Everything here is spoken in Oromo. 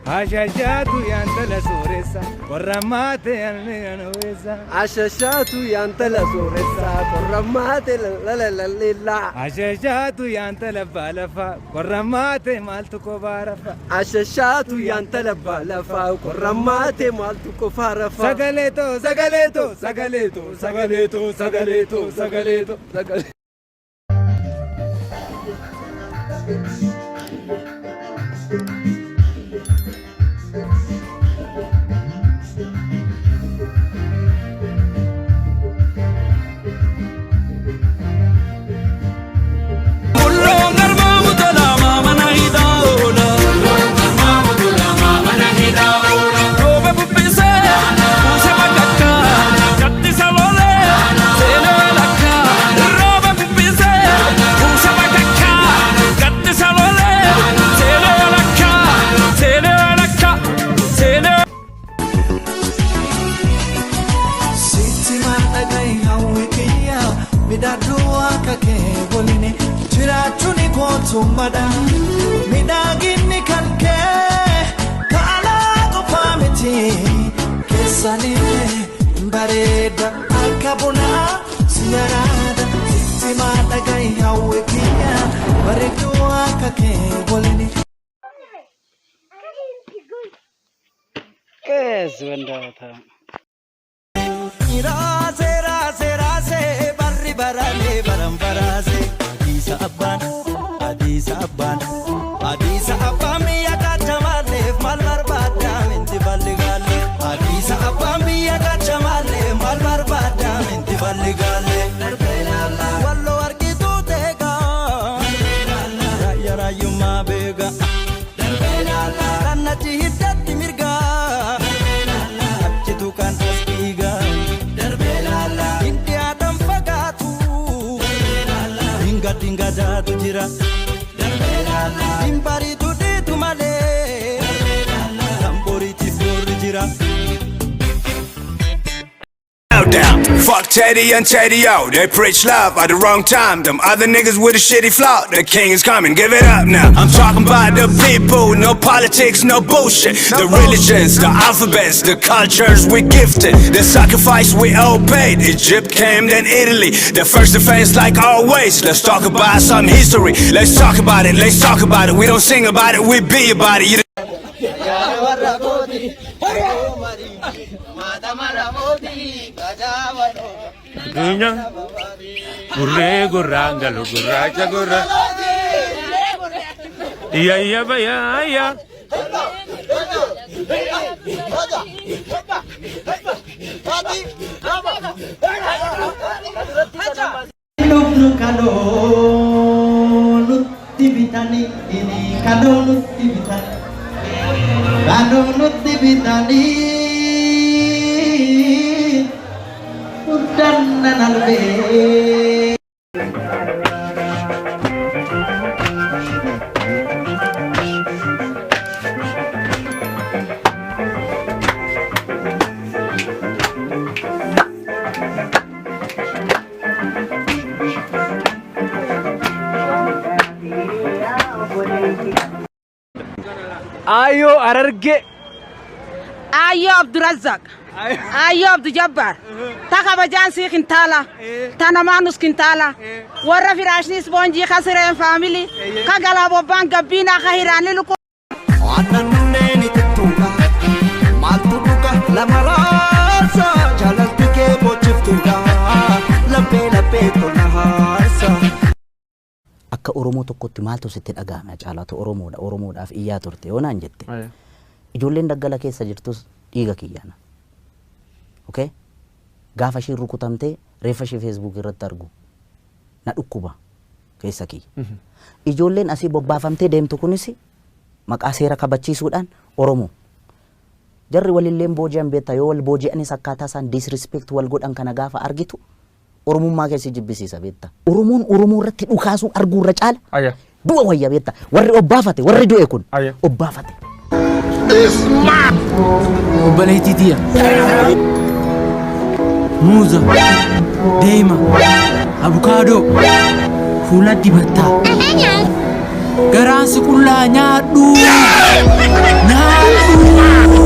Ashashatu yantala soresa Korramate alneganowesa Ashashatu yantala soresa Korramate la Ashashatu yantala balafa Korramate maltu kobarafa Ashashatu yantala balafa Korramate maltu kofarafa Sagaleto sagaleto sagaleto sagaleto sagaleto sagaleto sagaleto Sumada midagini kanke kala ko pamiti kesani bareda akabuna sinarada sima dagai hawekiya baredu akake bolini Kes banda tha rase rase rase barri barale baram barase Adisa abban biyya qachamallee maal barbaadda minti balligaalle Adisa abban biyya qachamallee maal barbaadda minti balligaalle Walloo argituu teegaa raayya raayyummaa beegaa Kannachi hiddatti mirgaa achitu kan as dhiigaa Hindi aadaan fagaatu Dinga daatu jira Dimbari tuditu male Tambori tifuri jira Down. Fuck Teddy and Teddy O. They preach love at the wrong time. Them other niggas with a shitty flaw. The king is coming, give it up now. I'm talking about the people, no politics, no bullshit. The religions, the alphabets, the cultures we gifted. The sacrifice we all paid. Egypt came, then Italy. The first offense like always. Let's talk about some history. Let's talk about it, let's talk about it. We don't sing about it, we be about it. Dunya Gurre gurrangalo gurracha gurra Iya baya iya Nuknu kado nutti bitani ini kado nutti bitani Kado nutti bitani Udan nanalbe Ayo ararge Ayo Abdurazak Ayo Abdu Jabbar Takaba Jansi Kintala Tanamanus Kintala Warra Firashnis Bonji Khasira family Kagala Boban Gabina Kahirani Luko Ananuni Tuga Matuka Lamarasa Jalastike Bochiftuga Lape Tonahasa Akka Oromoo tokkotti maaltu sitti dhagahame caalatu Oromoodhaaf iyyaa turte yoo naan jette ijoolleen daggala keessa jirtus dhiiga kiyyaana okay gaafa isheen rukutamtee reeffa ishee Facebook irratti argu na dhukkuba keessa kiyya ijoolleen asii bobbaafamtee deemtu kunis maqaa seera kabachiisuudhaan Oromoo jarri walilleen booji'an beektaa yoo wal booji'anis akkaataa isaan disrespect wal godhan kana gaafa argitu Oromummaa keessi jibbisiisa beektaa Oromoon Oromoo irratti dhukaasuu arguu irra caala du'a wayya beektaa warri obbaafate warri du'e kun obbaafate Obboleettiitia muuza deema abukaadoo fuula dibataa Garaan si qullaa nyaadhu. Nyaadhu.